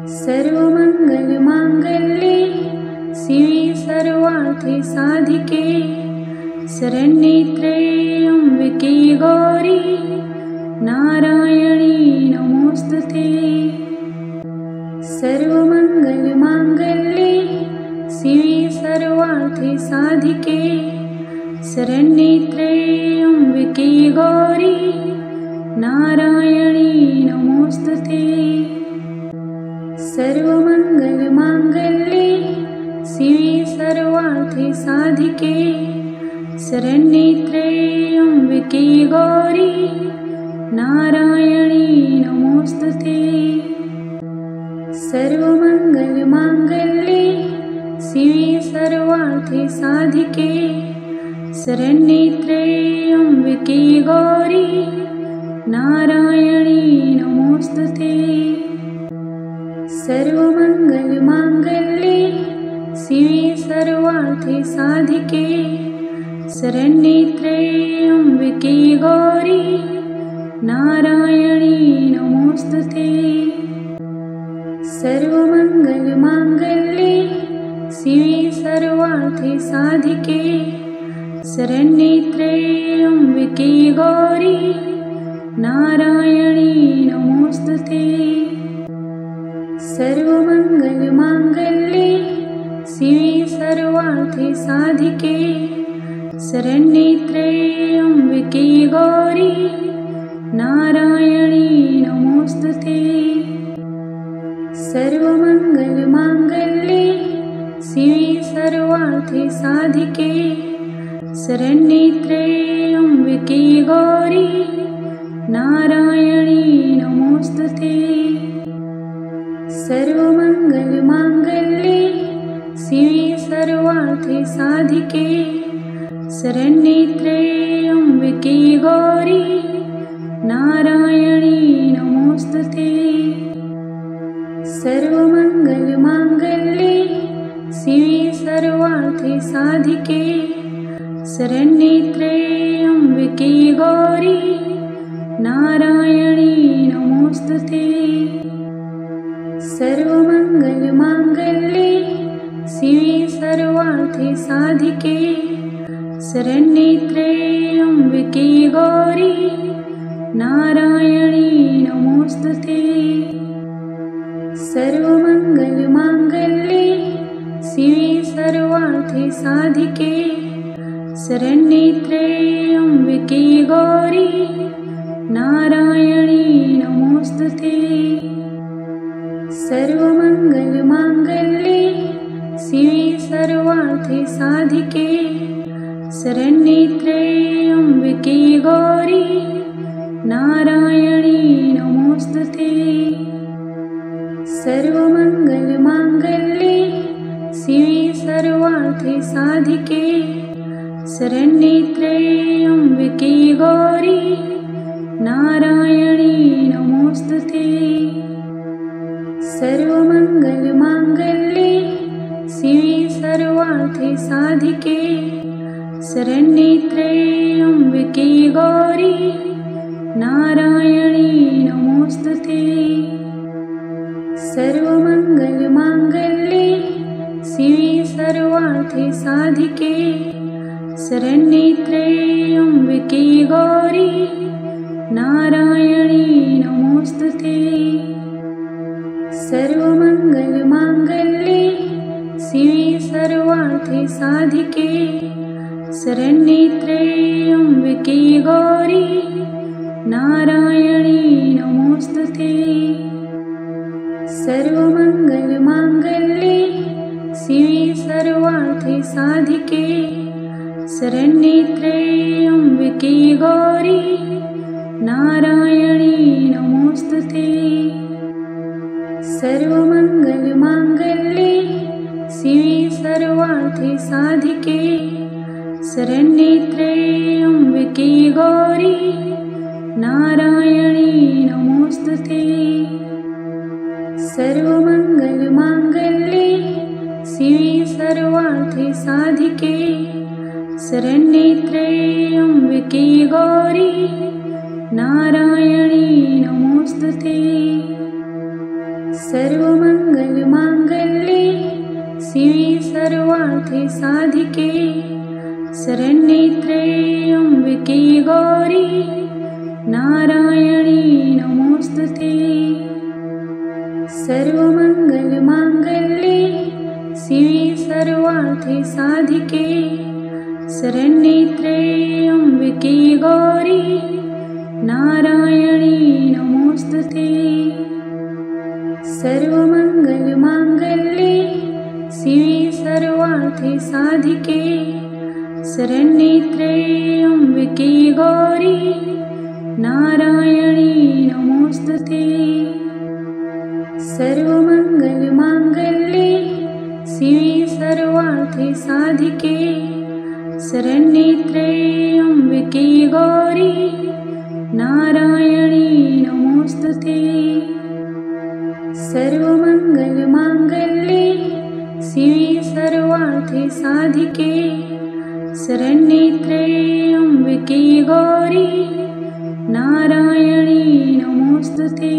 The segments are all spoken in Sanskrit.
सर्वमङ्गलमाङ्गल्ये शिवे सर्वार्थे साधिके शरण्ये त्र्यम्बके गौरी नारायणी नमोस्तुते। सर्वमङ्गलमाङ्गल्ये शिवे सर्वार्थे साधिके शरण्ये त्र्यम्बके गौरी नारायणी नमोस्तुते। सर्वमङ्गलमाङ्गल्ये शिवे सर्वार्थे साधिके शरण्ये त्र्यम्बके गौरी नारायणी नमोस्तुते। सर्वमङ्गलमाङ्गल्ये शिवे सर्वार्थे साधिके शरण्ये त्र्यम्बके गौरी नारायणी नमोस्तुते। सर्वमङ्गलमाङ्गल्ये शिवे सर्वार्थे साधिके शरण्ये त्र्यम्बके गौरी नारायणी नमोस्तुते। सर्वमङ्गलमाङ्गल्ये शिवे सर्वार्थे साधिके शरण्ये त्र्यम्बके गौरी नारायणी नमोस्तुते। सर्वमङ्गलमाङ्गल्ये शिवे सर्वार्थे साधिके शरण्ये त्र्यम्बके गौरी नारायणी नमोस्तुते। सर्वमङ्गलमाङ्गल्ये शिवे सर्वार्थे साधिके शरण्ये त्र्यम्बके गौरी नारायणी नमोस्तुते। सर्वमङ्गलमाङ्गल्ये शिवे सर्वार्थे साधिके शरण्ये त्र्यम्बके गौरी नारायणी नमोस्तुते। सर्वमङ्गलमाङ्गल्ये शिवे सर्वार्थे साधिके शरण्ये त्र्यम्बके गौरी नारायणी नमोस्तुते। सर्वमङ्गलमाङ्गल्ये शिवे सर्वार्थे साधिके शरण्ये त्र्यम्बके गौरी नारायणी नमोस्तुते। सर्वमङ्गलमाङ्गल्ये शिवे सर्वार्थे साधिके शरण्ये त्र्यम्बके गौरी नारायणी नमोस्तुते। सर्वमङ्गलमाङ्गल्ये शिवे सर्वार्थे साधिके शरण्ये त्र्यम्बके गौरी नारायणी नमोस्तुते। सर्वमङ्गलमाङ्गल्ये शिवे सर्वार्थे साधिके शरण्ये त्र्यम्बके गौरी नारायणी नमोस्तुते। सर्वमङ्गलमाङ्गल्ये शिवे सर्वार्थे साधिके शरण्ये त्र्यम्बके गौरी नारायणी नमोस्तुते। सर्वमङ्गलमाङ्गल्ये शिवे सर्वार्थे साधिके शरण्ये त्र्यम्बके गौरी नारायणी नमोस्तुते। सर्वमङ्गलमाङ्गल्ये शिवे सर्वार्थे साधिके शरण्ये त्र्यम्बके गौरी नारायणी नमोस्तुते। सर्वमङ्गलमाङ्गल्ये शिवे सर्वार्थे साधिके शरण्ये त्र्यम्बके गौरी नारायणी नमोस्तुते। सर्वमङ्गलमाङ्गल्ये शिवे सर्वार्थे साधिके शरण्ये त्र्यम्बके गौरी नारायणी नमोस्तुते। सर्वमङ्गलमाङ्गल्ये शिवे सर्वार्थे साधिके शरण्ये त्र्यम्बके गौरी नारायणी नमोस्तुते। सर्वमङ्गलमाङ्गल्ये शिवे सर्वार्थे साधिके शरण्ये त्र्यम्बके गौरी नारायणी नमोस्तुते। सर्वमङ्गलमाङ्गल्ये शिवे सर्वार्थे साधिके शरण्ये त्र्यम्बके गौरी नारायणी नमोस्तुते। सर्वमङ्गलमाङ्गल्ये शिवे सर्वार्थे साधिके शरण्ये त्र्यम्बके गौरी नारायणी नमोस्तुते। सर्वमङ्गलमाङ्गल्ये शिवे सर्वार्थे साधिके शरण्ये त्र्यम्बके गौरी नारायणी नमोस्तुते। सर्वमङ्गलमाङ्गल्ये शिवे सर्वार्थे साधिके शरण्ये त्र्यम्बके गौरी नारायणी नमोस्तुते।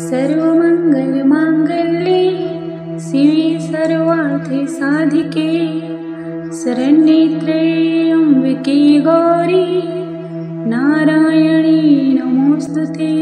सर्वमङ्गलमाङ्गल्ये शिवे सर्वार्थे साधिके शरण्ये त्र्यम्बके गौरी नारायणी नमोस्तुते।